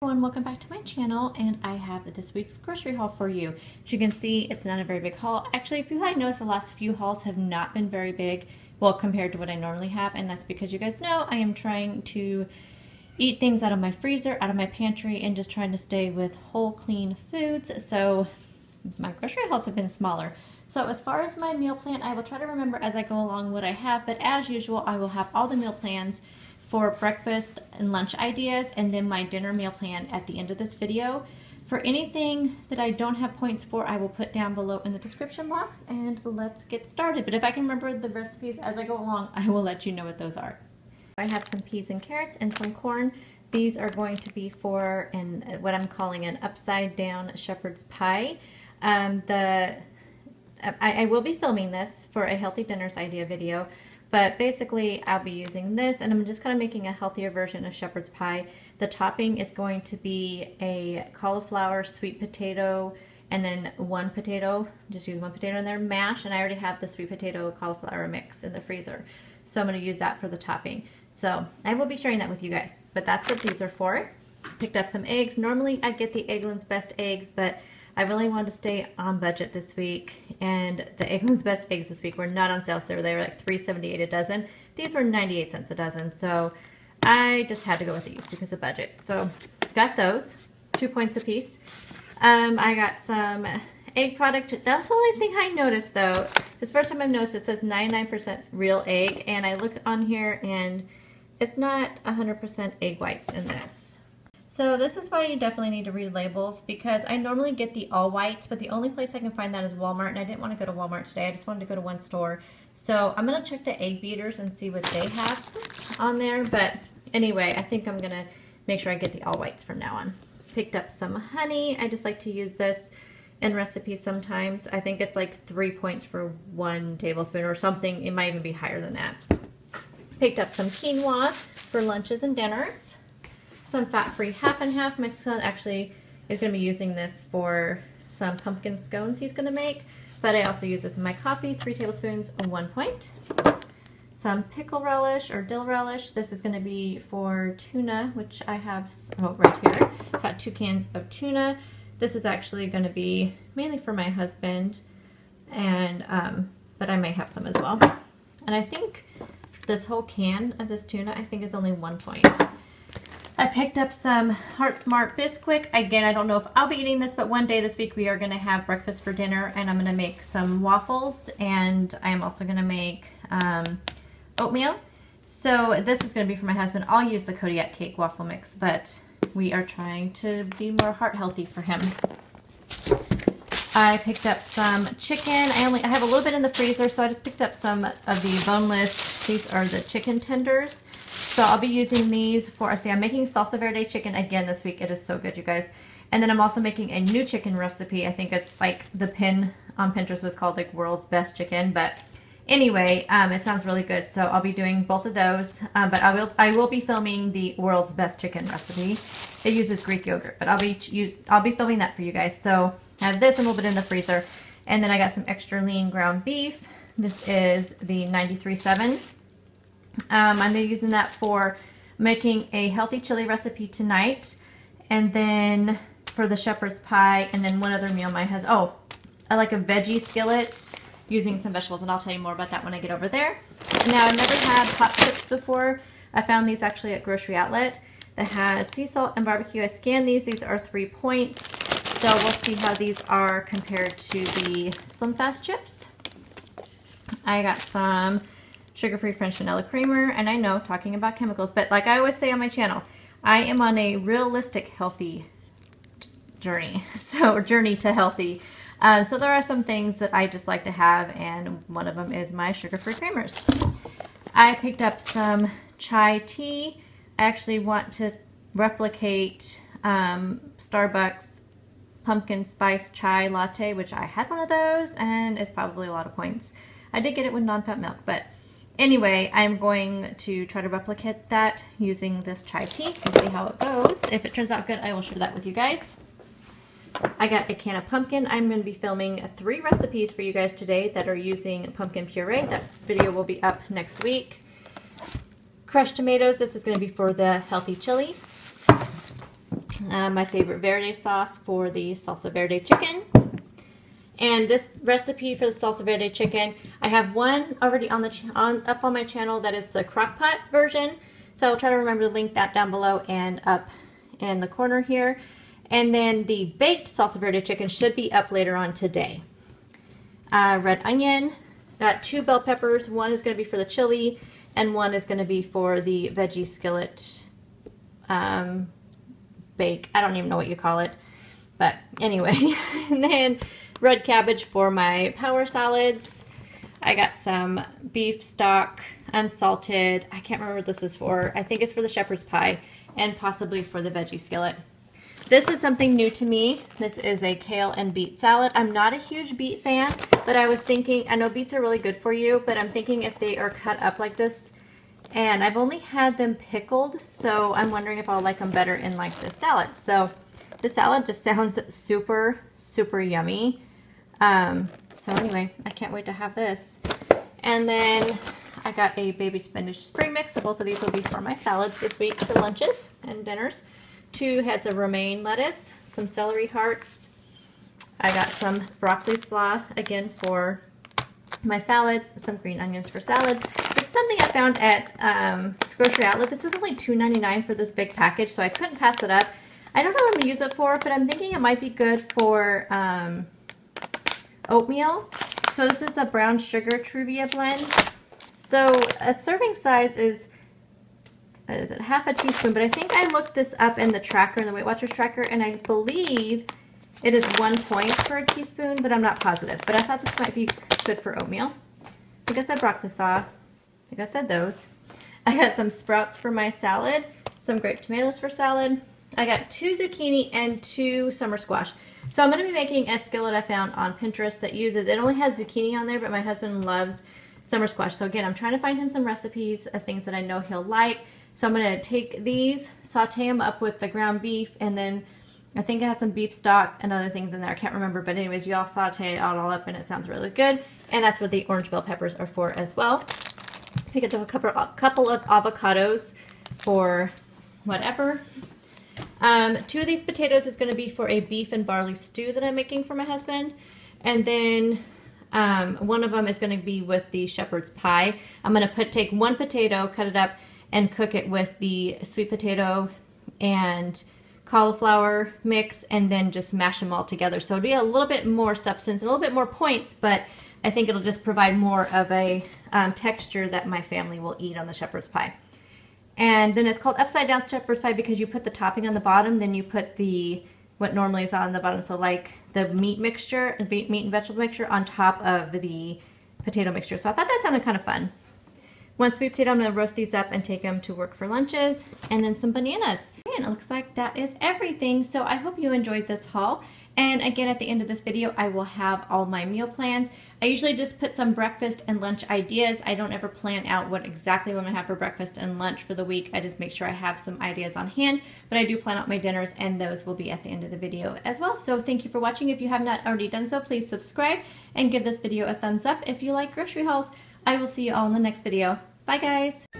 Everyone, welcome back to my channel, and I have this week's grocery haul for you. As you can see, it's not a very big haul. Actually, if you had noticed, the last few hauls have not been very big, well, compared to what I normally have, and that's because you guys know I am trying to eat things out of my freezer, out of my pantry, and just trying to stay with whole, clean foods, so my grocery hauls have been smaller. So as far as my meal plan, I will try to remember as I go along what I have, but as usual, I will have all the meal plans for breakfast and lunch ideas, and then my dinner meal plan at the end of this video. For anything that I don't have points for, I will put down below in the description box, and let's get started. But if I can remember the recipes as I go along, I will let you know what those are. I have some peas and carrots and some corn. These are going to be for what I'm calling an upside down shepherd's pie. I will be filming this for a healthy dinners idea video. But basically, I'll be using this, and I'm just kind of making a healthier version of shepherd's pie. The topping is going to be a cauliflower, sweet potato, and then one potato. Just use one potato in there, mash, and I already have the sweet potato cauliflower mix in the freezer. So I'm going to use that for the topping. So I will be sharing that with you guys, but that's what these are for. Picked up some eggs. Normally I get the Eggland's Best eggs, but I really wanted to stay on budget this week, and the Eggland's Best eggs this week were not on sale, so they were like $3.78 a dozen. These were 98 cents a dozen, so I just had to go with these because of budget. So got those, 2 points a piece. I got some egg product. That's the only thing I noticed though. This first time I've noticed it says 99% real egg, and I look on here and it's not 100% egg whites in this. So this is why you definitely need to read labels, because I normally get the all whites, but the only place I can find that is Walmart, and I didn't want to go to Walmart today. I just wanted to go to one store. So I'm going to check the egg beaters and see what they have on there. But anyway, I think I'm going to make sure I get the all whites from now on. Picked up some honey. I just like to use this in recipes sometimes. I think it's like 3 points for 1 tablespoon or something. It might even be higher than that. Picked up some quinoa for lunches and dinners. Some fat-free half and half. My son actually is going to be using this for some pumpkin scones he's going to make, but I also use this in my coffee, 3 tablespoons, 1 point. Some pickle relish or dill relish. This is going to be for tuna, which I have right here. I've got 2 cans of tuna. This is actually going to be mainly for my husband, and but I may have some as well. And I think this whole can of this tuna, I think, is only 1 point. I picked up some Heart Smart Bisquick. Again, I don't know if I'll be eating this, but one day this week we are going to have breakfast for dinner, and I'm going to make some waffles, and I am also going to make oatmeal. So this is going to be for my husband. I'll use the Kodiak cake waffle mix, but we are trying to be more heart healthy for him. I picked up some chicken. I have a little bit in the freezer, so I just picked up some of the boneless. These are the chicken tenders. So I'll be using these for, I'm making salsa verde chicken again this week. It is so good, you guys. And then I'm also making a new chicken recipe. I think it's like the pin on Pinterest was called like world's best chicken. But anyway, it sounds really good. So I'll be doing both of those. But I will be filming the world's best chicken recipe. It uses Greek yogurt, but I'll be filming that for you guys. So I have this a little bit in the freezer. And then I got some extra lean ground beef. This is the 93.7. I'm using that for making a healthy chili recipe tonight, and then for the shepherd's pie, and then one other meal I like a veggie skillet using some vegetables, and I'll tell you more about that when I get over there. Now, I've never had hot chips before. I found these actually at Grocery Outlet that has sea salt and barbecue. I scanned these. These are 3 points, so we'll see how these are compared to the Slim Fast chips. I got some sugar-free French vanilla creamer, and I know, talking about chemicals, but like I always say on my channel, I am on a realistic healthy journey, so journey to healthy. So there are some things that I just like to have, and one of them is my sugar-free creamers. I picked up some chai tea. I actually want to replicate Starbucks pumpkin spice chai latte, which I had one of those, and it's probably a lot of points. I did get it with non-fat milk, but anyway, I'm going to try to replicate that using this chai tea and see how it goes. If it turns out good, I will share that with you guys. I got a can of pumpkin. I'm going to be filming 3 recipes for you guys today that are using pumpkin puree. That video will be up next week. Crushed tomatoes. This is going to be for the healthy chili. my favorite verde sauce for the salsa verde chicken. And this recipe for the salsa verde chicken, I have one already on the up on my channel that is the crock pot version. So I'll try to remember to link that down below and up in the corner here. And then the baked salsa verde chicken should be up later on today. Red onion, got 2 bell peppers. One is going to be for the chili, and one is going to be for the veggie skillet bake. I don't even know what you call it, but anyway. And then red cabbage for my power salads. I got some beef stock, unsalted. I can't remember what this is for. I think it's for the shepherd's pie and possibly for the veggie skillet. This is something new to me. This is a kale and beet salad. I'm not a huge beet fan, but I was thinking, I know beets are really good for you, but I'm thinking if they are cut up like this, and I've only had them pickled, so I'm wondering if I'll like them better in like this salad. So the salad just sounds super, super yummy. So anyway, I can't wait to have this. And then I got a baby spinach spring mix, so both of these will be for my salads this week for lunches and dinners. 2 heads of romaine lettuce, some celery hearts. I got some broccoli slaw, again for my salads, some green onions for salads. This is something I found at Grocery Outlet. This was only $2.99 for this big package, so I couldn't pass it up. I don't know what I'm going to use it for, but I'm thinking it might be good for oatmeal. So this is the brown sugar Truvia blend. So a serving size is, what is it, half a teaspoon, but I think I looked this up in the tracker, in the Weight Watchers tracker, and I believe it is 1 point for a teaspoon, but I'm not positive. But I thought this might be good for oatmeal. Like I said, broccoli slaw. Like I said, those. I got some sprouts for my salad, some grape tomatoes for salad. I got 2 zucchini and 2 summer squash. So I'm going to be making a skillet I found on Pinterest that uses, it only has zucchini on there, but my husband loves summer squash. So again, I'm trying to find him some recipes of things that I know he'll like. So I'm going to take these, saute them up with the ground beef, and then I think it has some beef stock and other things in there. I can't remember, but anyways, you all saute it all up and it sounds really good. And that's what the orange bell peppers are for as well. Picked up a couple of avocados for whatever. 2 of these potatoes is going to be for a beef and barley stew that I'm making for my husband. And then one of them is going to be with the shepherd's pie. I'm going to take 1 potato, cut it up, and cook it with the sweet potato and cauliflower mix, and then just mash them all together. So it'll be a little bit more substance and a little bit more points, but I think it'll just provide more of a texture that my family will eat on the shepherd's pie. And then it's called upside down shepherd's pie because you put the topping on the bottom, then you put the what normally is on the bottom, so like the meat mixture, meat and vegetable mixture on top of the potato mixture. So I thought that sounded kind of fun. 1 sweet potato, I'm going to roast these up and take them to work for lunches, and then some bananas. And it looks like that is everything. So I hope you enjoyed this haul. And again, at the end of this video, I will have all my meal plans. I usually just put some breakfast and lunch ideas. I don't ever plan out what exactly I'm going to have for breakfast and lunch for the week. I just make sure I have some ideas on hand, but I do plan out my dinners, and those will be at the end of the video as well. So thank you for watching. If you have not already done so, please subscribe and give this video a thumbs up if you like grocery hauls. I will see you all in the next video. Bye guys!